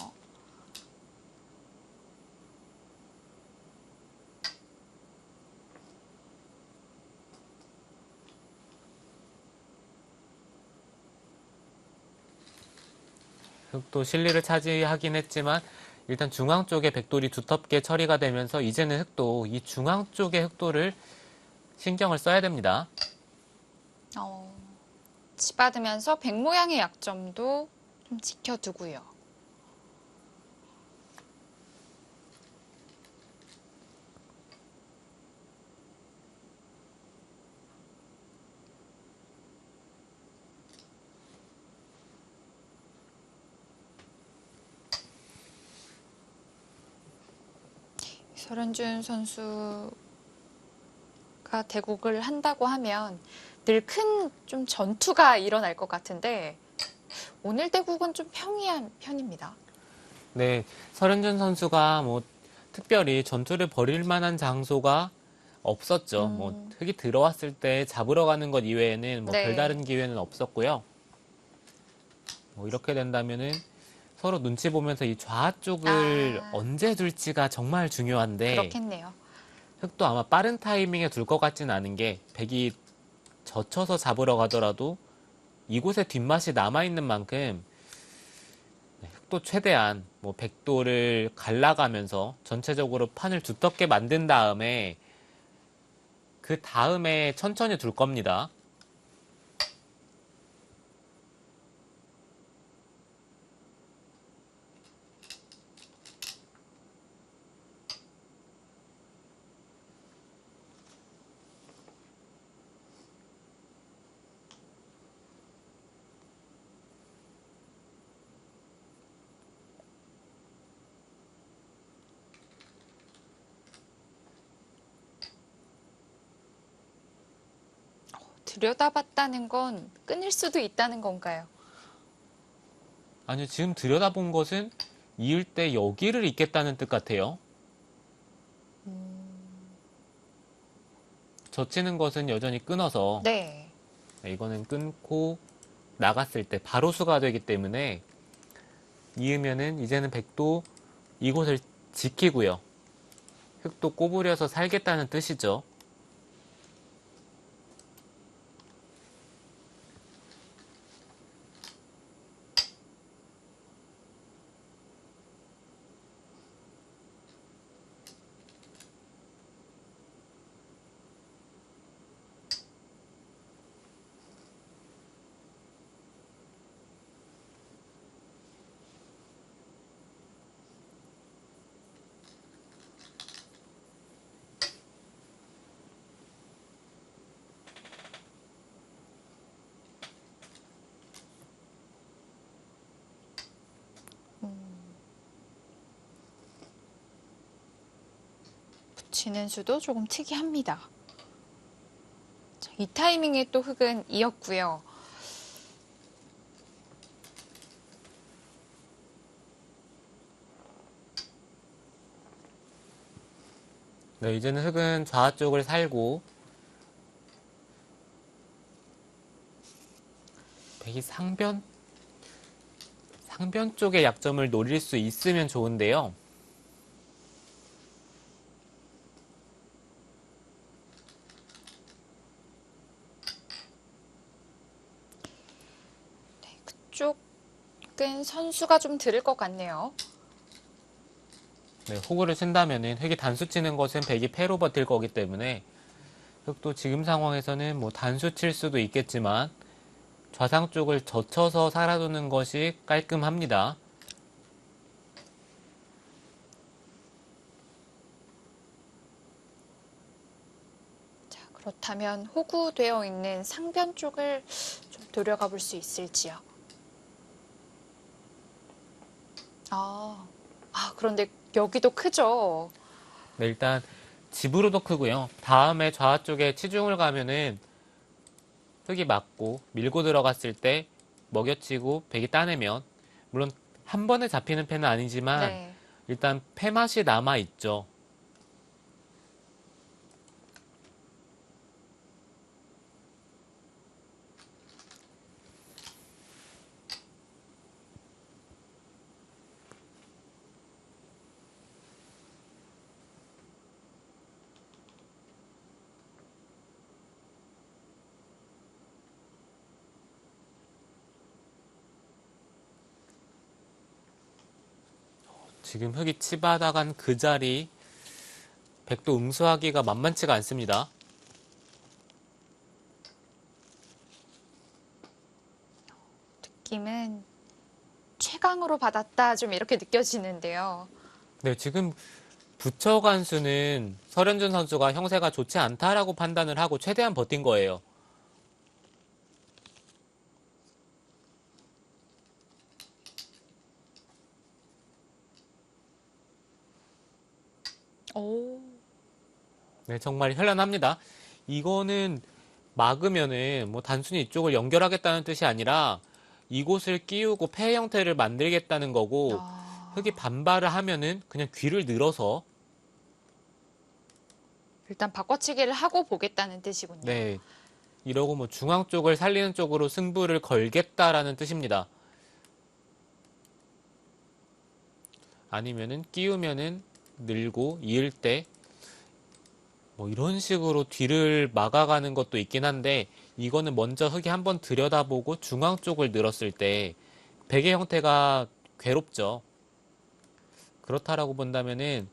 흙도 실리를 차지하긴 했지만 일단 중앙 쪽에 백돌이 두텁게 처리가 되면서 이제는 흙도 이 중앙 쪽의 흙돌을 신경을 써야 됩니다. 치받으면서 백 모양의 약점도 좀 지켜두고요. 설현준 선수가 대국을 한다고 하면 늘 큰 좀 전투가 일어날 것 같은데 오늘 대국은 좀 평이한 편입니다. 네, 설현준 선수가 뭐 특별히 전투를 벌일 만한 장소가 없었죠. 뭐 흙이 들어왔을 때 잡으러 가는 것 이외에는 뭐 네. 별다른 기회는 없었고요. 뭐 이렇게 된다면은 서로 눈치 보면서 이 좌 쪽을 언제 둘지가 정말 중요한데 그렇겠네요. 흙도 아마 빠른 타이밍에 둘 것 같지는 않은 게 백이 젖혀서 잡으러 가더라도 이곳에 뒷맛이 남아있는 만큼 흙도 최대한 뭐 백도를 갈라가면서 전체적으로 판을 두텁게 만든 다음에 그 다음에 천천히 둘 겁니다. 들여다봤다는 건 끊을 수도 있다는 건가요? 아니요, 지금 들여다본 것은 이을 때 여기를 잇겠다는 뜻 같아요. 젖히는 것은 여전히 끊어서 네. 이거는 끊고 나갔을 때 바로 수가 되기 때문에 이으면은 이제는 백도 이곳을 지키고요. 흙도 꼬부려서 살겠다는 뜻이죠. 붙이는 수도 조금 특이합니다. 자, 이 타이밍에 또 흙은 이었고요. 네, 이제는 흙은 좌 쪽을 살고 백이 상변 쪽의 약점을 노릴 수 있으면 좋은데요. 그쪽은 선수가 좀 들을 것 같네요. 네, 호구를 쓴다면은 흙이 단수 치는 것은 백이 패로 버틸 거기 때문에 흙도 지금 상황에서는 뭐 단수 칠 수도 있겠지만 좌상 쪽을 젖혀서 살아두는 것이 깔끔합니다. 자, 그렇다면 호구되어 있는 상변 쪽을 좀 노려가 볼 수 있을지요. 그런데 여기도 크죠? 네, 일단 집으로도 크고요. 다음에 좌 쪽에 치중을 가면은 흙이 맞고 밀고 들어갔을 때 먹여치고 백이 따내면 물론 한 번에 잡히는 패는 아니지만 네. 일단 패 맛이 남아 있죠. 지금 흙이 치바다간 그 자리 백도 응수하기가 만만치가 않습니다. 느낌은 최강으로 받았다 좀 이렇게 느껴지는데요. 네, 지금 부처간수는 설현준 선수가 형세가 좋지 않다라고 판단을 하고 최대한 버틴 거예요. 오. 네, 정말 현란합니다. 이거는 막으면은 뭐 단순히 이쪽을 연결하겠다는 뜻이 아니라 이곳을 끼우고 폐 형태를 만들겠다는 거고 흙이 아, 반발을 하면은 그냥 귀를 늘어서 일단 바꿔치기를 하고 보겠다는 뜻이군요. 네, 이러고 뭐 중앙 쪽을 살리는 쪽으로 승부를 걸겠다라는 뜻입니다. 아니면은 끼우면은 늘고 이을 때 뭐 이런 식으로 뒤를 막아가는 것도 있긴 한데 이거는 먼저 흙이 한번 들여다보고 중앙 쪽을 늘었을 때 베개 형태가 괴롭죠. 그렇다라고 본다면은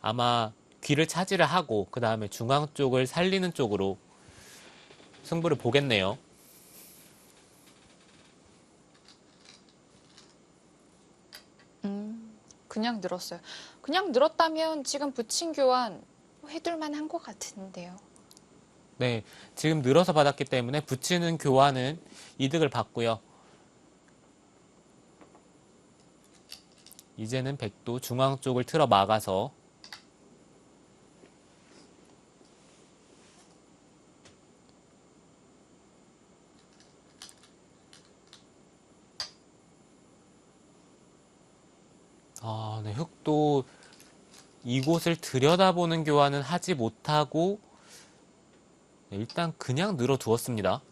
아마 귀를 차지를 하고 그 다음에 중앙 쪽을 살리는 쪽으로 승부를 보겠네요. 그냥 늘었어요. 그냥 늘었다면 지금 붙인 교환 해둘만 한 것 같은데요. 네, 지금 늘어서 받았기 때문에 붙이는 교환은 이득을 받고요. 이제는 백도 중앙 쪽을 틀어 막아서 네, 흑도 이곳을 들여다보는 교환은 하지 못하고 네, 일단 그냥 늘어두었습니다.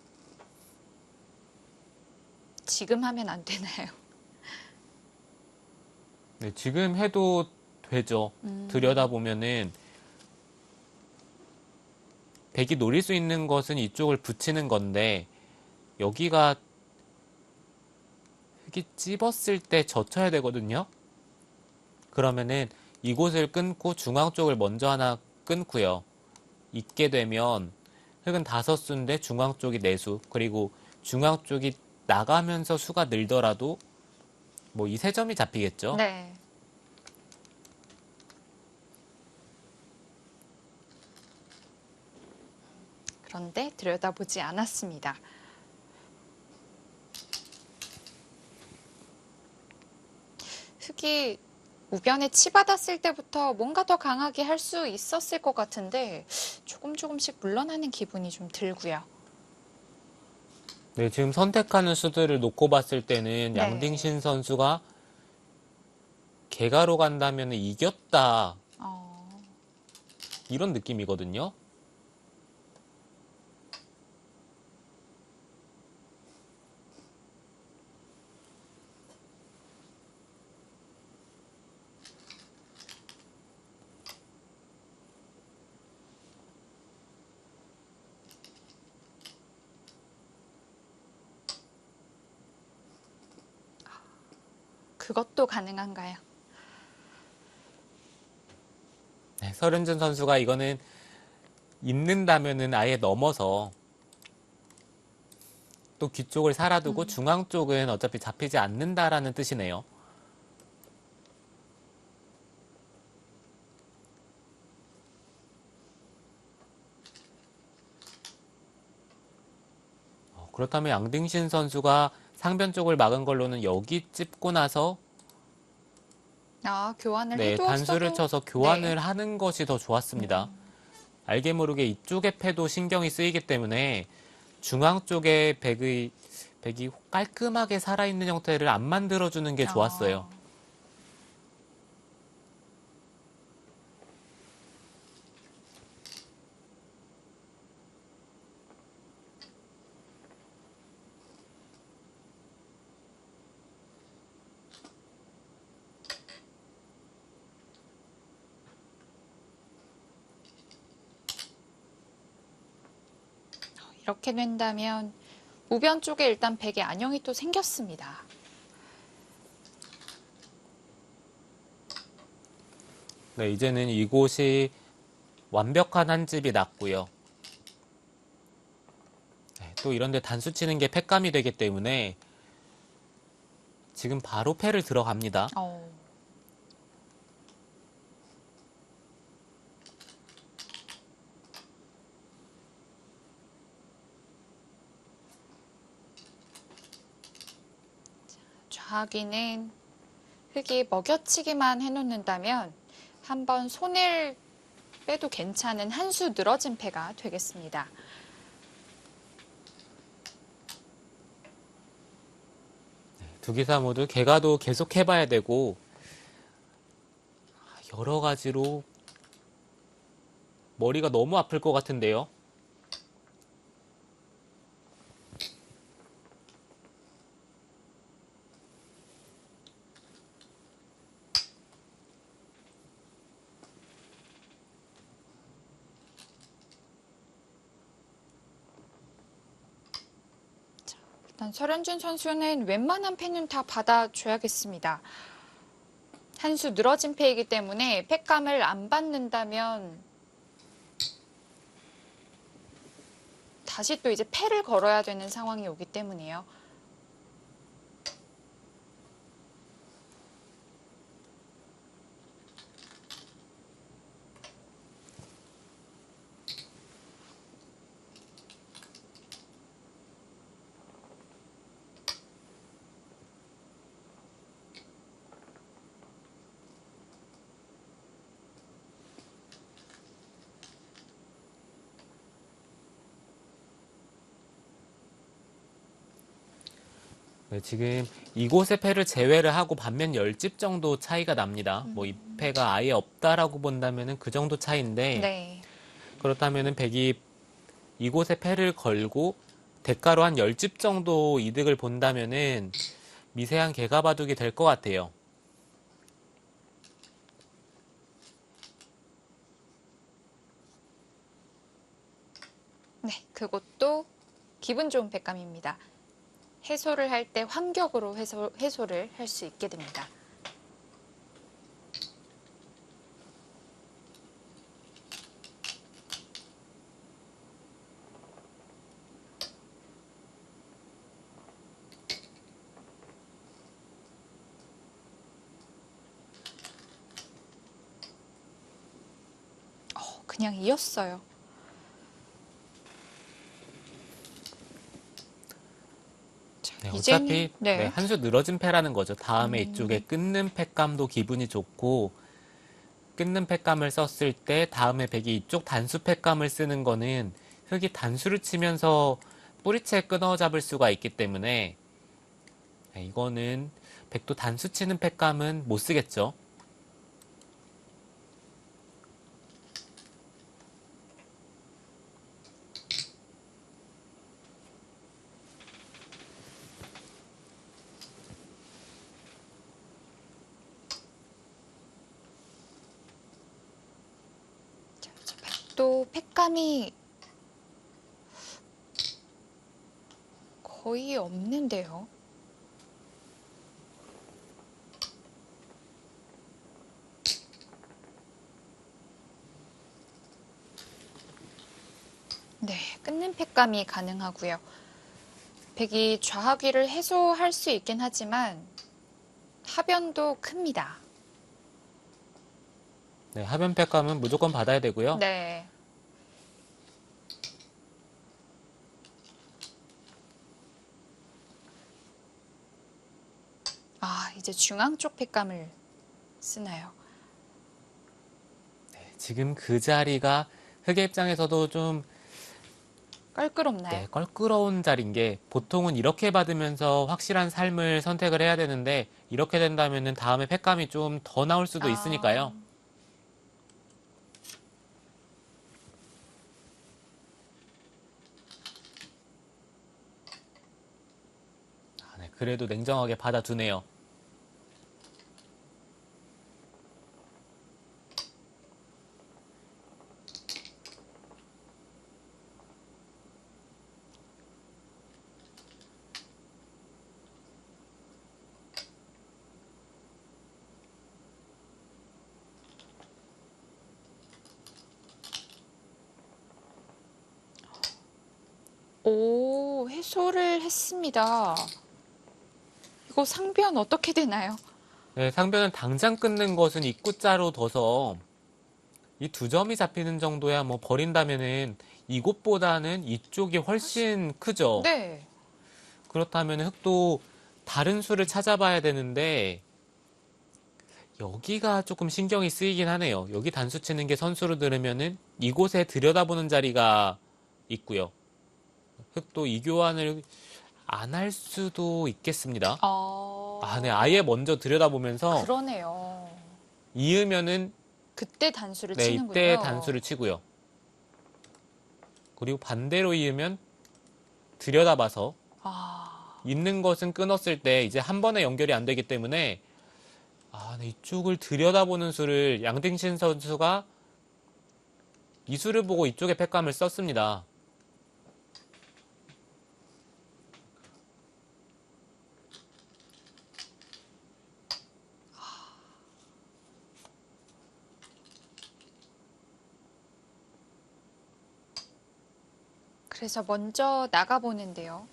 지금 하면 안 되나요? 네, 지금 해도 되죠. 들여다보면은 백이 노릴 수 있는 것은 이쪽을 붙이는 건데 여기가 흙이 찝었을 때 젖혀야 되거든요. 그러면은 이곳을 끊고 중앙 쪽을 먼저 하나 끊고요. 있게 되면 흙은 다섯 수인데 중앙 쪽이 네 수, 그리고 중앙 쪽이 나가면서 수가 늘더라도 뭐 이 세 점이 잡히겠죠. 네. 그런데 들여다보지 않았습니다. 흙이 우변에 치받았을 때부터 뭔가 더 강하게 할 수 있었을 것 같은데 조금씩 물러나는 기분이 좀 들고요. 네, 지금 선택하는 수들을 놓고 봤을 때는 네. 양딩신 선수가 개가로 간다면 이겼다 어, 이런 느낌이거든요. 그것도 가능한가요? 서른준 선수가 이거는 입는다면은 아예 넘어서 또 귀 쪽을 살아두고 중앙 쪽은 어차피 잡히지 않는다라는 뜻이네요. 그렇다면 양딩신 선수가 상변 쪽을 막은 걸로는 여기 찝고 나서 아, 교환을 네, 해두었어도 단수를 쳐서 네. 교환을 하는 것이 더 좋았습니다. 알게 모르게 이쪽의 패도 신경이 쓰이기 때문에 중앙 쪽에 백이 깔끔하게 살아있는 형태를 안 만들어주는 게 좋았어요. 아, 이렇게 된다면 우변 쪽에 일단 백의 안형이 또 생겼습니다. 네, 이제는 이곳이 완벽한 한 집이 났고요. 네, 또 이런데 단수 치는 게 팩감이 되기 때문에 지금 바로 패를 들어갑니다. 어, 좌하기는 흙이 먹여치기만 해놓는다면 한번 손을 빼도 괜찮은 한 수 늘어진 패가 되겠습니다. 두 기사 모두 개가도 계속 해봐야 되고 여러 가지로 머리가 너무 아플 것 같은데요. 일단 설현준 선수는 웬만한 패는 다 받아줘야겠습니다. 한 수 늘어진 패이기 때문에 패감을 안 받는다면 다시 또 이제 패를 걸어야 되는 상황이 오기 때문이에요. 네, 지금 이곳의 패를 제외를 하고 반면 10집 정도 차이가 납니다. 뭐 이 패가 아예 없다라고 본다면은 그 정도 차이인데 네. 그렇다면은 백이 이곳에 패를 걸고 대가로 한 10집 정도 이득을 본다면은 미세한 개가바둑이 될 것 같아요. 네, 그것도 기분 좋은 패감입니다. 해소를 할 때 환격으로 해소를 할 수 있게 됩니다. 그냥 이었어요. 자, 네, 이제는 어차피 네, 한 수 늘어진 패라는 거죠. 다음에 이쪽에 끊는 패감도 기분이 좋고 끊는 패감을 썼을 때 다음에 백이 이쪽 단수 패감을 쓰는 거는 흙이 단수를 치면서 뿌리채 끊어 잡을 수가 있기 때문에 네, 이거는 백도 단수 치는 패감은 못 쓰겠죠. 또 패감이 거의 없는데요. 네, 끊는 팩감이 가능하고요. 백이 좌하귀를 해소할 수 있긴 하지만 하변도 큽니다. 네, 하변 팩감은 무조건 받아야 되고요. 네. 아, 이제 중앙 쪽 팩감을 쓰나요? 지금 그 자리가 흑의 입장에서도 좀 껄끄럽나요? 껄끄러운 자리인 게 보통은 이렇게 받으면서 확실한 삶을 선택을 해야 되는데 이렇게 된다면은 다음에 팩감이 좀 더 나올 수도 있으니까요. 네, 그래도 냉정하게 받아두네요. 오, 해소를 했습니다. 이거 상변 어떻게 되나요? 네, 상변은 당장 끊는 것은 입구자로 둬서 이 두 점이 잡히는 정도야 뭐 버린다면은 이곳보다는 이쪽이 훨씬 크죠. 네. 그렇다면 흑도 다른 수를 찾아봐야 되는데 여기가 조금 신경이 쓰이긴 하네요. 여기 단수 치는 게 선수로 들으면은 이곳에 들여다보는 자리가 있고요. 흑도 이 교환을 안 할 수도 있겠습니다. 네, 아예 먼저 들여다보면서 그러네요. 이으면은 그때 단수를 네, 치는군요. 이때 단수를 치고요. 그리고 반대로 이으면 들여다봐서 있는 것은 끊었을 때 이제 한 번에 연결이 안 되기 때문에 네, 이쪽을 들여다보는 수를 양등신 선수가 이 수를 보고 이쪽에 팩감을 썼습니다. 그래서 먼저 나가보는데요.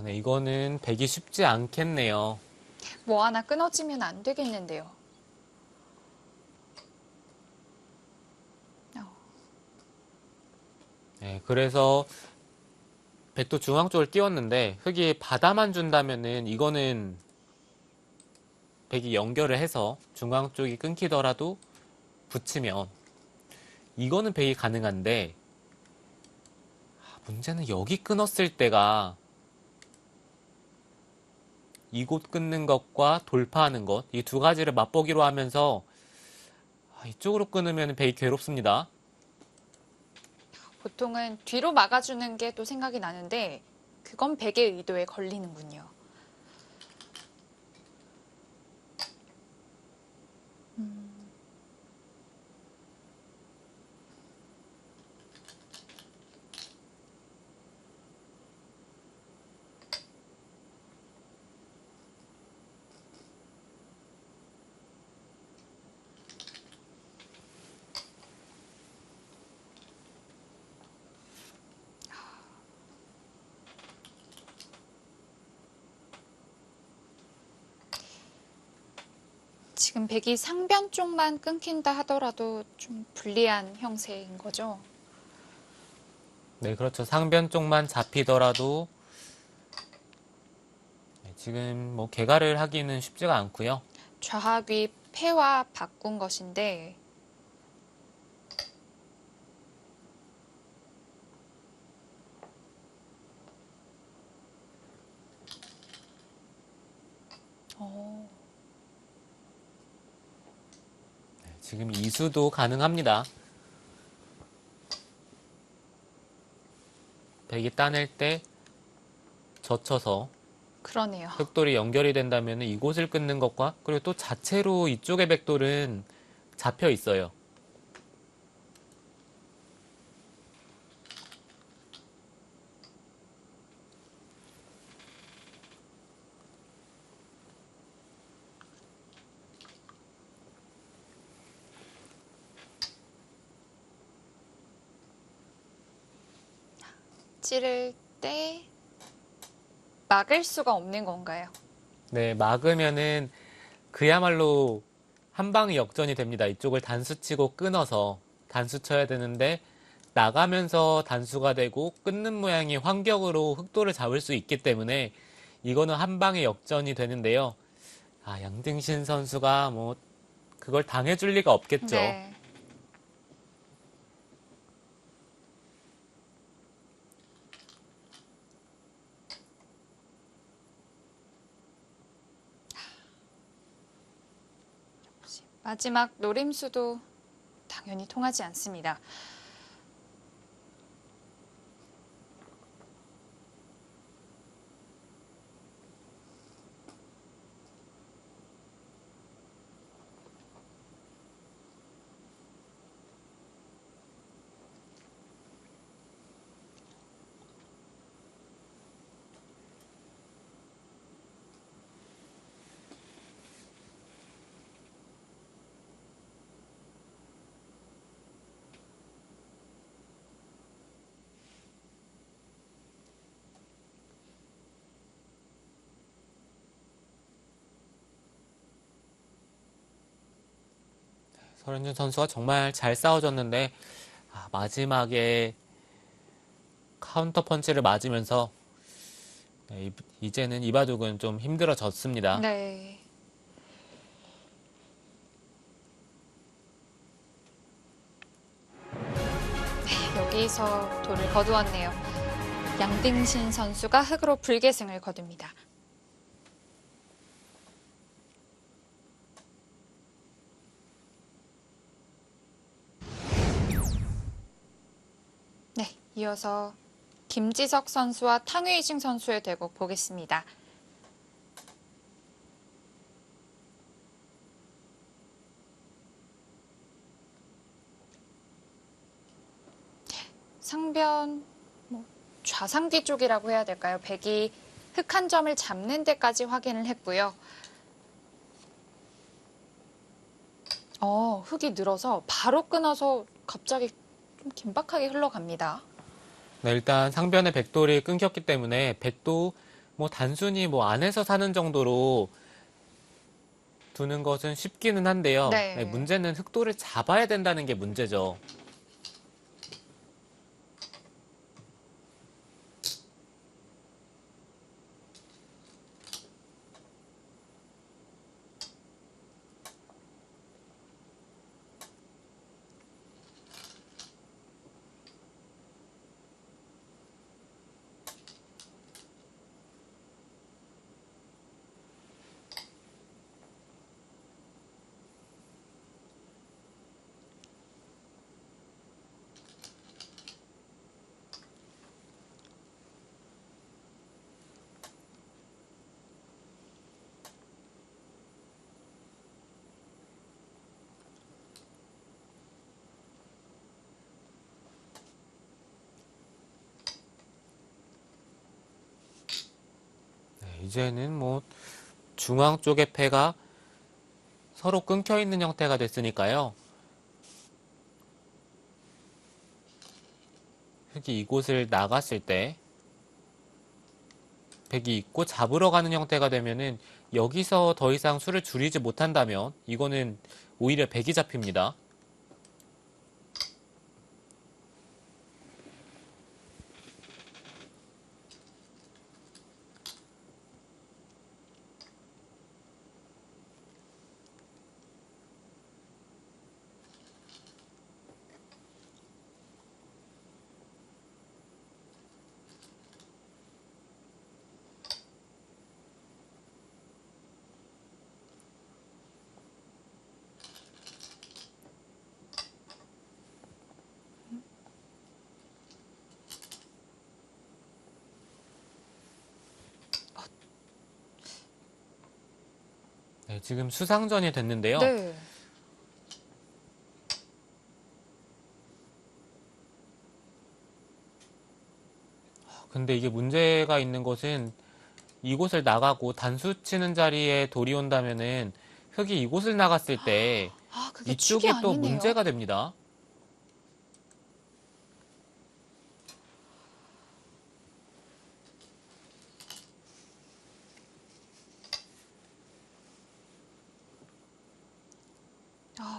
네, 이거는 배기 쉽지 않겠네요. 뭐 하나 끊어지면 안 되겠는데요. 네, 그래서 백도 중앙 쪽을 띄웠는데 흑이 바다만 준다면은 이거는 백이 연결을 해서 중앙 쪽이 끊기더라도 붙이면 이거는 백이 가능한데 문제는 여기 끊었을 때가 이곳 끊는 것과 돌파하는 것, 이 두 가지를 맛보기로 하면서 이쪽으로 끊으면 백이 괴롭습니다. 보통은 뒤로 막아주는 게 또 생각이 나는데 그건 백의 의도에 걸리는군요. 지금 백이 상변 쪽만 끊긴다 하더라도 좀 불리한 형세인 거죠. 네, 그렇죠. 상변 쪽만 잡히더라도 지금 뭐 개가를 하기는 쉽지가 않고요. 좌하귀 폐와 바꾼 것인데 지금 이수도 가능합니다. 백이 따낼 때 젖혀서 그러네요. 흑돌이 연결이 된다면 이곳을 끊는 것과 그리고 또 자체로 이쪽의 백돌은 잡혀 있어요. 찌를 때 막을 수가 없는 건가요? 네, 막으면은 그야말로 한 방에 역전이 됩니다. 이쪽을 단수 치고 끊어서 단수 쳐야 되는데 나가면서 단수가 되고 끊는 모양이 환격으로 흑도를 잡을 수 있기 때문에 이거는 한 방에 역전이 되는데요. 아, 양등신 선수가 뭐 그걸 당해줄 리가 없겠죠. 네. 마지막 노림수도 당연히 통하지 않습니다. 서른준 선수가 정말 잘 싸워줬는데 마지막에 카운터 펀치를 맞으면서 이제는 이바둑은 좀 힘들어졌습니다. 네. 여기서 돌을 거두었네요. 양등신 선수가 흑으로 불계승을 거둡니다. 네, 이어서 김지석 선수와 탕웨이징 선수의 대국 보겠습니다. 상변 좌상귀 쪽이라고 해야 될까요? 백이 흑 한 점을 잡는 데까지 확인을 했고요. 흑이 늘어서 바로 끊어서 갑자기 좀 긴박하게 흘러갑니다. 네, 일단 상변의 백돌이 끊겼기 때문에 백도 뭐 단순히 뭐 안에서 사는 정도로 두는 것은 쉽기는 한데요. 네. 네, 문제는 흑돌을 잡아야 된다는 게 문제죠. 네, 이제는 뭐 중앙 쪽의 패가 서로 끊겨 있는 형태가 됐으니까요. 흑이 이곳을 나갔을 때 백이 있고 잡으러 가는 형태가 되면은 여기서 더 이상 수를 줄이지 못한다면 이거는 오히려 백이 잡힙니다. 네, 지금 수상전이 됐는데요. 네. 근데 이게 문제가 있는 것은 이곳을 나가고 단수 치는 자리에 돌이 온다면은 흑이 이곳을 나갔을 때 그게 축이 이쪽이 또 아니네요. 문제가 됩니다.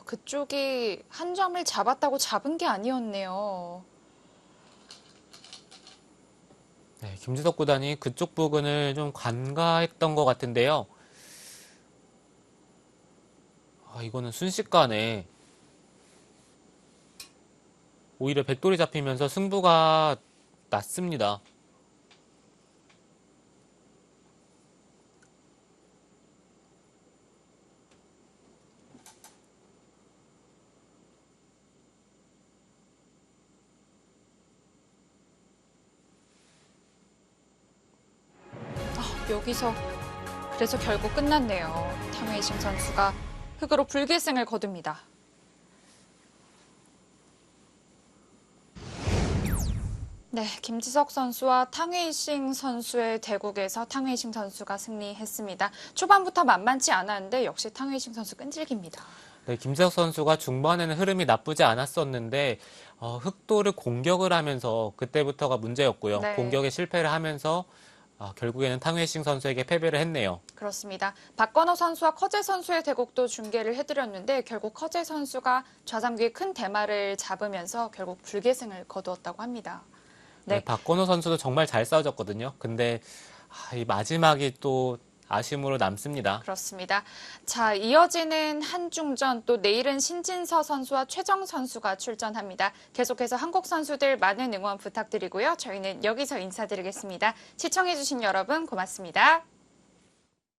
그쪽이 한 점을 잡았다고 잡은 게 아니었네요. 네, 김지석 구단이 그쪽 부근을 좀 관가했던 것 같은데요. 이거는 순식간에 오히려 백돌이 잡히면서 승부가 났습니다. 여기서 그래서 결국 끝났네요. 탕웨이싱 선수가 흙으로 불계승을 거둡니다. 네, 김지석 선수와 탕웨이싱 선수의 대국에서 탕웨이싱 선수가 승리했습니다. 초반부터 만만치 않았는데 역시 탕웨이싱 선수 끈질깁니다. 네, 김지석 선수가 중반에는 흐름이 나쁘지 않았었는데 흑도를 공격을 하면서 그때부터가 문제였고요. 네. 공격에 실패를 하면서 결국에는 탕웨이싱 선수에게 패배를 했네요. 그렇습니다. 박건호 선수와 커제 선수의 대국도 중계를 해드렸는데 결국 커제 선수가 좌상귀에 큰 대마를 잡으면서 결국 불계승을 거두었다고 합니다. 네, 박건호 선수도 정말 잘 싸워줬거든요. 근데 이 마지막이 또 아쉬움으로 남습니다. 그렇습니다. 자, 이어지는 한중전 또 내일은 신진서 선수와 최정 선수가 출전합니다. 계속해서 한국 선수들 많은 응원 부탁드리고요. 저희는 여기서 인사드리겠습니다. 시청해주신 여러분 고맙습니다.